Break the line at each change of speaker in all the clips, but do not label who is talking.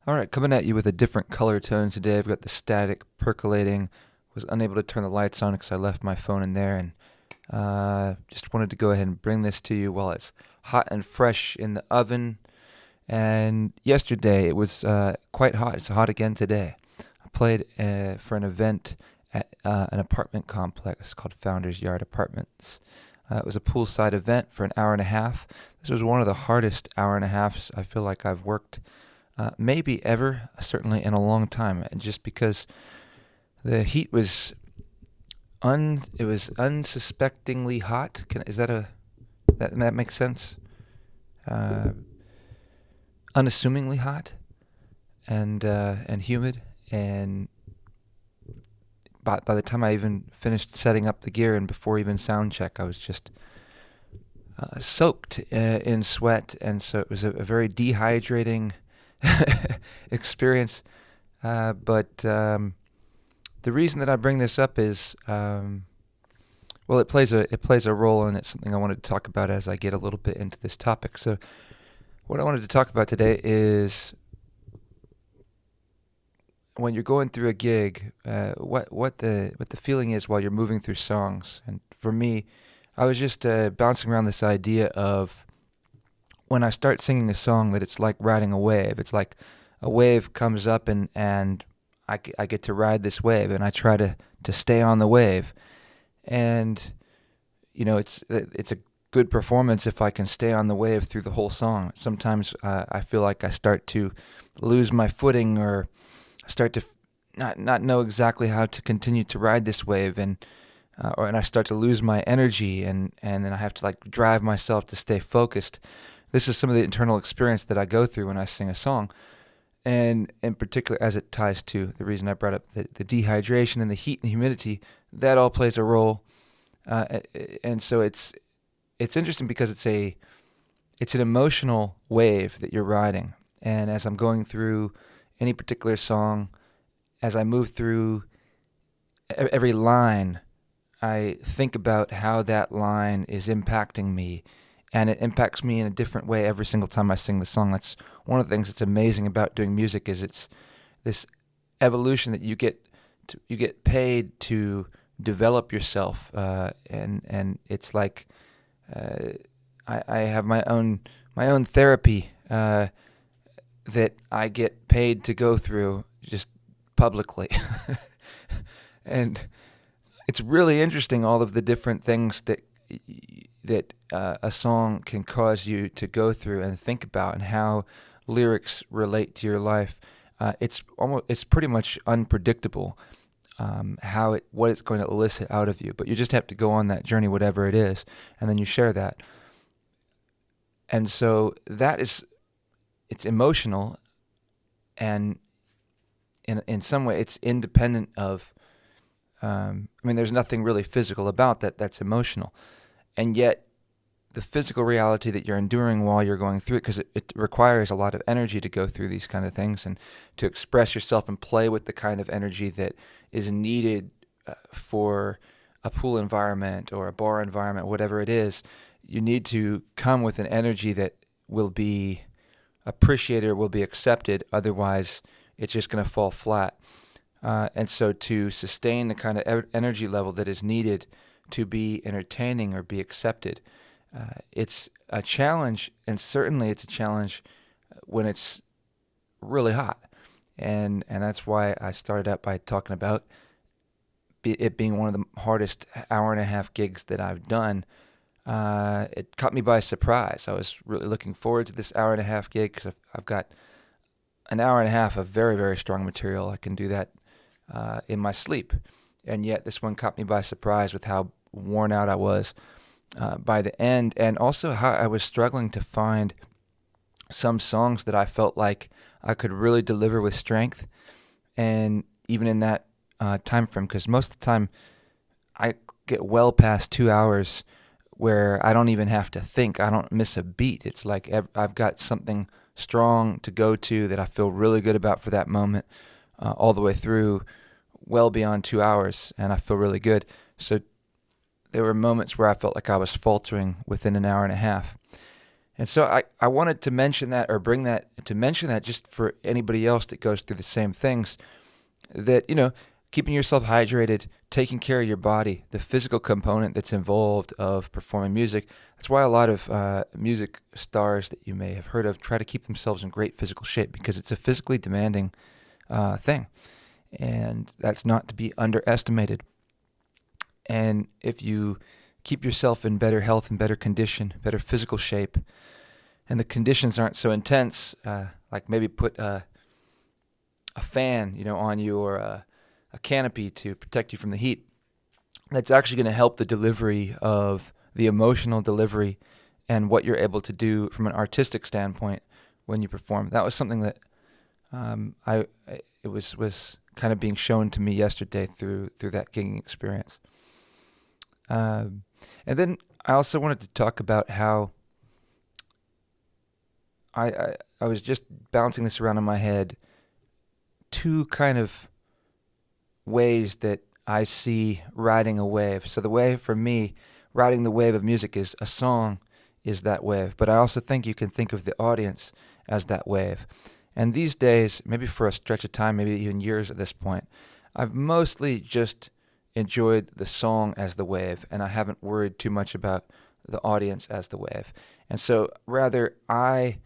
All right, coming at you with a different color tone today. I've got the static percolating. Was unable to turn the lights on because I left my phone in there, and just wanted to go ahead and bring this to you while it's hot and fresh in the oven. And yesterday it was quite hot. It's hot again today. I played for an event at an apartment complex called Founders Yard Apartments. It was a poolside event for an hour and a half. This was one of the hardest hour and a halves I feel like I've worked maybe ever, certainly in a long time, and just because the heat was it was unsuspectingly hot. Is that that makes sense? Uh, Unassumingly hot and humid, and by the time I even finished setting up the gear and before even sound check, I was just soaked in sweat, and so it was a very dehydrating experience. But the reason that I bring this up is, well, it plays a role, and it's something I wanted to talk about as I get a little bit into this topic. So, what I wanted to talk about today is when you're going through a gig, what the feeling is while you're moving through songs. And for me, I was just bouncing around this idea of when I start singing a song that it's like riding a wave. It's like a wave comes up and I get to ride this wave, and I try to stay on the wave. And it's a good performance if I can stay on the wave through the whole song. Sometimes I feel like I start to lose my footing, or start to not know exactly how to continue to ride this wave, and I start to lose my energy, and then I have to like drive myself to stay focused. This is some of the internal experience that I go through when I sing a song, and in particular as it ties to the reason I brought up the dehydration and the heat and humidity. That all plays a role, and so it's interesting because it's an emotional wave that you're riding. And as I'm going through any particular song, as I move through every line, I think about how that line is impacting me, and it impacts me in a different way every single time I sing the song. That's one of the things that's amazing about doing music, is it's this evolution that you get paid to develop yourself, and it's like uh, I have my own therapy that I get paid to go through just publicly. And it's really interesting, all of the different things that a song can cause you to go through and think about, and how lyrics relate to your life. It's pretty much unpredictable, what it's going to elicit out of you, but you just have to go on that journey, whatever it is, and then you share that. And so it's emotional, and in some way it's independent of. I mean, there's nothing really physical about that that's emotional, and yet the physical reality that you're enduring while you're going through it, because it requires a lot of energy to go through these kind of things, and to express yourself and play with the kind of energy that is needed for a pool environment or a bar environment, whatever it is. You need to come with an energy that will be appreciated or will be accepted. Otherwise, it's just going to fall flat. And so to sustain the kind of energy level that is needed to be entertaining or be accepted, it's a challenge, and certainly it's a challenge when it's really hot. And that's why I started out by talking about it being one of the hardest hour and a half gigs that I've done. It caught me by surprise. I was really looking forward to this hour and a half gig because I've got an hour and a half of very, very strong material. I can do that in my sleep. And yet this one caught me by surprise with how worn out I was by the end, and also how I was struggling to find some songs that I felt like I could really deliver with strength, and even in that time frame, because most of the time I get well past 2 hours where I don't even have to think. I don't miss a beat. It's like I've got something strong to go to that I feel really good about for that moment, all the way through, well beyond 2 hours, and I feel really good. So there were moments where I felt like I was faltering within an hour and a half. And so I wanted to mention that, or bring that to mention that, just for anybody else that goes through the same things, that, keeping yourself hydrated, taking care of your body, the physical component that's involved of performing music. That's why a lot of music stars that you may have heard of try to keep themselves in great physical shape, because it's a physically demanding thing. And that's not to be underestimated. And if you keep yourself in better health and better condition, better physical shape, and the conditions aren't so intense, like maybe put a fan, on you, or a canopy to protect you from the heat, that's actually going to help the delivery of the emotional delivery and what you're able to do from an artistic standpoint when you perform. That was something that it was kind of being shown to me yesterday through that gigging experience. And then I also wanted to talk about how I was just bouncing this around in my head, two kind of ways that I see riding a wave. So the way for me, riding the wave of music, is a song is that wave. But I also think you can think of the audience as that wave. And these days, maybe for a stretch of time, maybe even years at this point, I've mostly just enjoyed the song as the wave, and I haven't worried too much about the audience as the wave. And so rather, I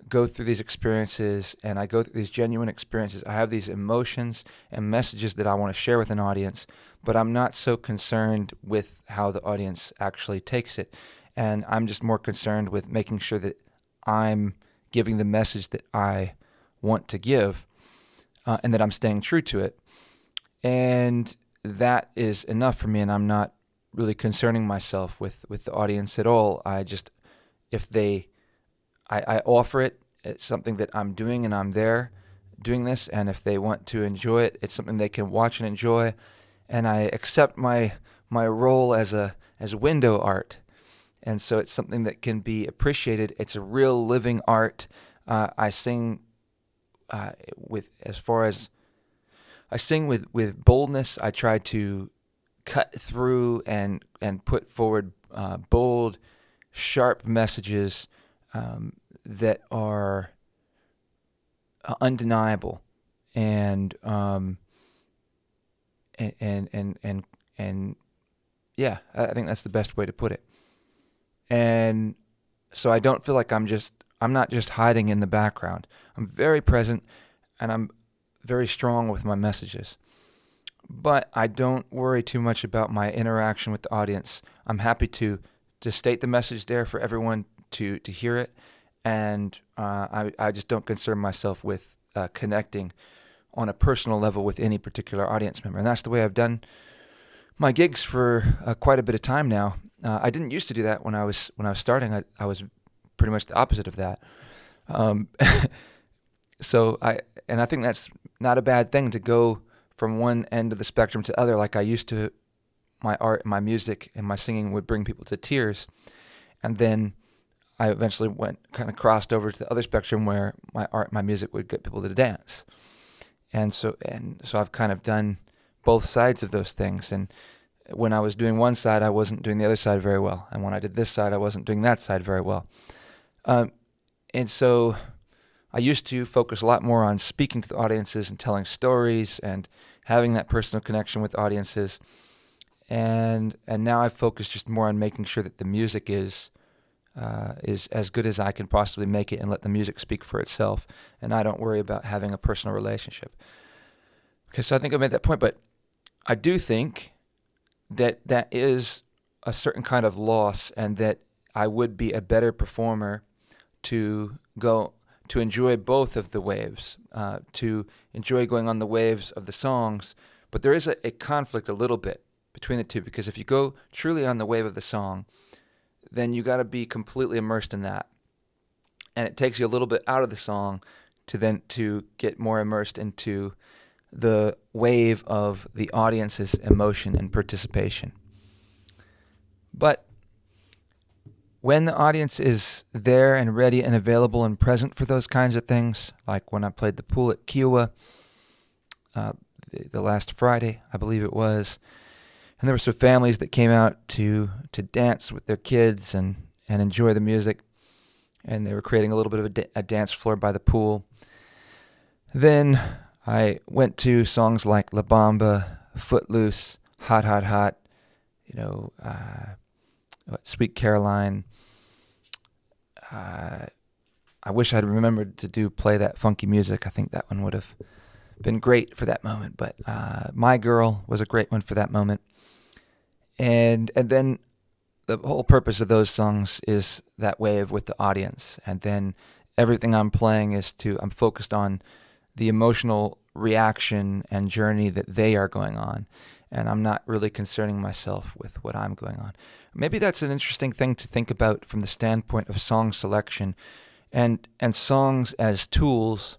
go through these experiences, and I go through these genuine experiences. I have these emotions and messages that I want to share with an audience, but I'm not so concerned with how the audience actually takes it. And I'm just more concerned with making sure that I'm giving the message that I want to give, and that I'm staying true to it. And that is enough for me, and I'm not really concerning myself with the audience at all. I offer it. It's something that I'm doing, and I'm there doing this. And if they want to enjoy it, it's something they can watch and enjoy. And I accept my role as window art. And so it's something that can be appreciated. It's a real living art. I sing with boldness. I try to cut through and put forward bold, sharp messages that are undeniable, and yeah, I think that's the best way to put it. And so I don't feel like I'm not just hiding in the background. I'm very present, and I'm very strong with my messages. But I don't worry too much about my interaction with the audience. I'm happy to state the message there for everyone to hear it, and I just don't concern myself with connecting on a personal level with any particular audience member. And that's the way I've done my gigs for quite a bit of time now. I didn't used to do that when I was starting. I was pretty much the opposite of that. So I think that's not a bad thing, to go from one end of the spectrum to the other. Like I used to, my art, my music, and my singing would bring people to tears, and then I eventually crossed over to the other spectrum where my art, my music would get people to dance. And so I've kind of done both sides of those things. And when I was doing one side, I wasn't doing the other side very well. And when I did this side, I wasn't doing that side very well. And so I used to focus a lot more on speaking to the audiences and telling stories and having that personal connection with audiences. And now I focus just more on making sure that the music is as good as I can possibly make it, and let the music speak for itself. And I don't worry about having a personal relationship. Okay, so I think I made that point, but I do think that is a certain kind of loss, and that I would be a better performer to enjoy both of the waves, to enjoy going on the waves of the songs. But there is a conflict a little bit between the two, because if you go truly on the wave of the song, then you got to be completely immersed in that. And it takes you a little bit out of the song to get more immersed into the wave of the audience's emotion and participation. But when the audience is there and ready and available and present for those kinds of things, like when I played the pool at Kiowa the last Friday, I believe it was, and there were some families that came out to dance with their kids and enjoy the music. and they were creating a little bit of a dance floor by the pool. Then I went to songs like La Bamba, Footloose, Hot Hot Hot, Sweet Caroline. I wish I'd remembered to play that funky music. I think that one would have been great for that moment. But My Girl was a great one for that moment. And then the whole purpose of those songs is that wave with the audience. And then everything I'm playing I'm focused on the emotional reaction and journey that they are going on. And I'm not really concerning myself with what I'm going on. Maybe that's an interesting thing to think about from the standpoint of song selection and songs as tools.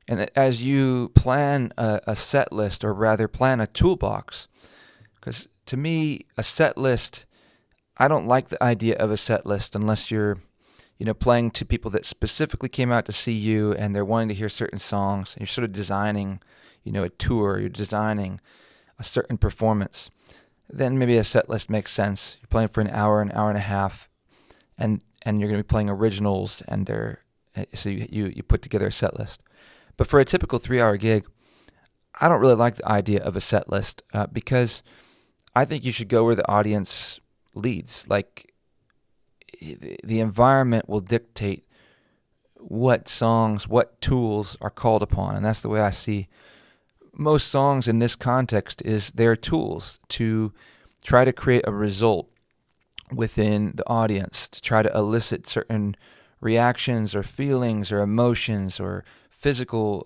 And that as you plan a set list, or rather plan a toolbox, because to me, a set list, I don't like the idea of a set list unless you're, playing to people that specifically came out to see you and they're wanting to hear certain songs, and you're sort of designing, a tour, you're designing a certain performance. Then maybe a set list makes sense. You're playing for an hour and a half, and you're going to be playing originals, and so you put together a set list. But for a typical 3-hour gig, I don't really like the idea of a set list because I think you should go where the audience leads. Like, the environment will dictate what songs, what tools are called upon. And that's the way I see most songs in this context, is they're tools to try to create a result within the audience, to try to elicit certain reactions or feelings or emotions or physical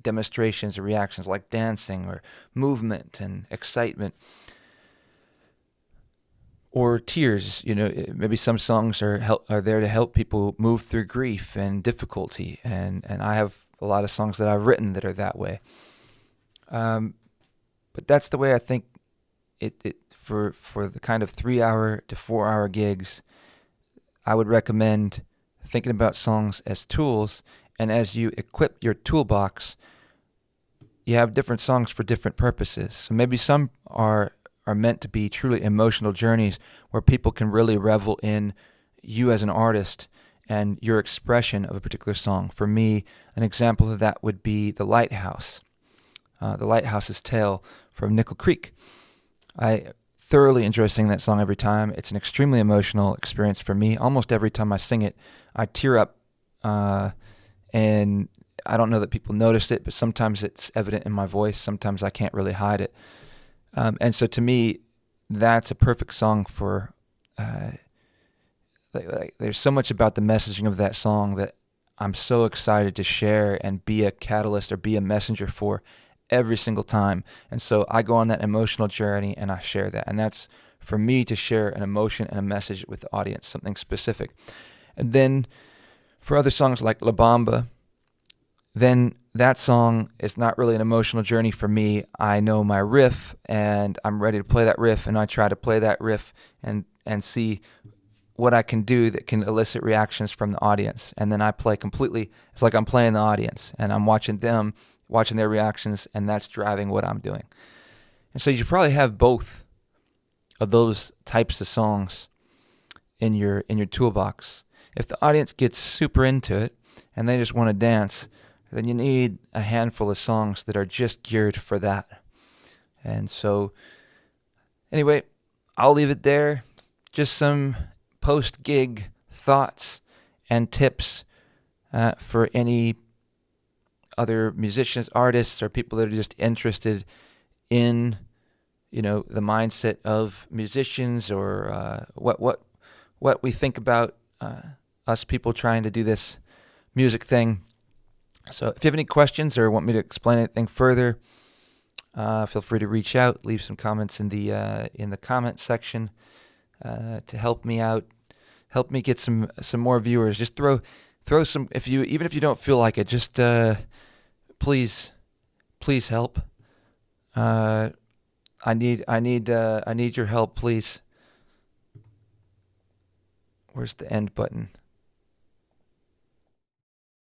demonstrations or reactions like dancing or movement and excitement. Or tears, maybe some songs are there to help people move through grief and difficulty, and I have a lot of songs that I've written that are that way. But that's the way I think it for the kind of 3-hour to 4-hour gigs. I would recommend thinking about songs as tools, and as you equip your toolbox, you have different songs for different purposes. So maybe some are meant to be truly emotional journeys where people can really revel in you as an artist and your expression of a particular song. For me, an example of that would be The Lighthouse, The Lighthouse's Tale from Nickel Creek. I thoroughly enjoy singing that song every time. It's an extremely emotional experience for me. Almost every time I sing it, I tear up, and I don't know that people noticed it, but sometimes it's evident in my voice. Sometimes I can't really hide it. And so to me, that's a perfect song for, there's so much about the messaging of that song that I'm so excited to share and be a catalyst or be a messenger for every single time. And so I go on that emotional journey and I share that. And that's for me to share an emotion and a message with the audience, something specific. And then for other songs like La Bamba, then that song is not really an emotional journey for me. I know my riff and I'm ready to play that riff, and I try to play that riff and see what I can do that can elicit reactions from the audience. And then I play completely, it's like I'm playing the audience and I'm watching their reactions, and that's driving what I'm doing. And so you should probably have both of those types of songs in your toolbox. If the audience gets super into it and they just want to dance, then you need a handful of songs that are just geared for that. And so, anyway, I'll leave it there. Just some post-gig thoughts and tips for any other musicians, artists, or people that are just interested in, the mindset of musicians, or what we think about us people trying to do this music thing. So if you have any questions or want me to explain anything further, feel free to reach out, leave some comments in the comment section to help me out, help me get some more viewers. Just throw some, even if you don't feel like it, just please help. I need your help, please. Where's the end button?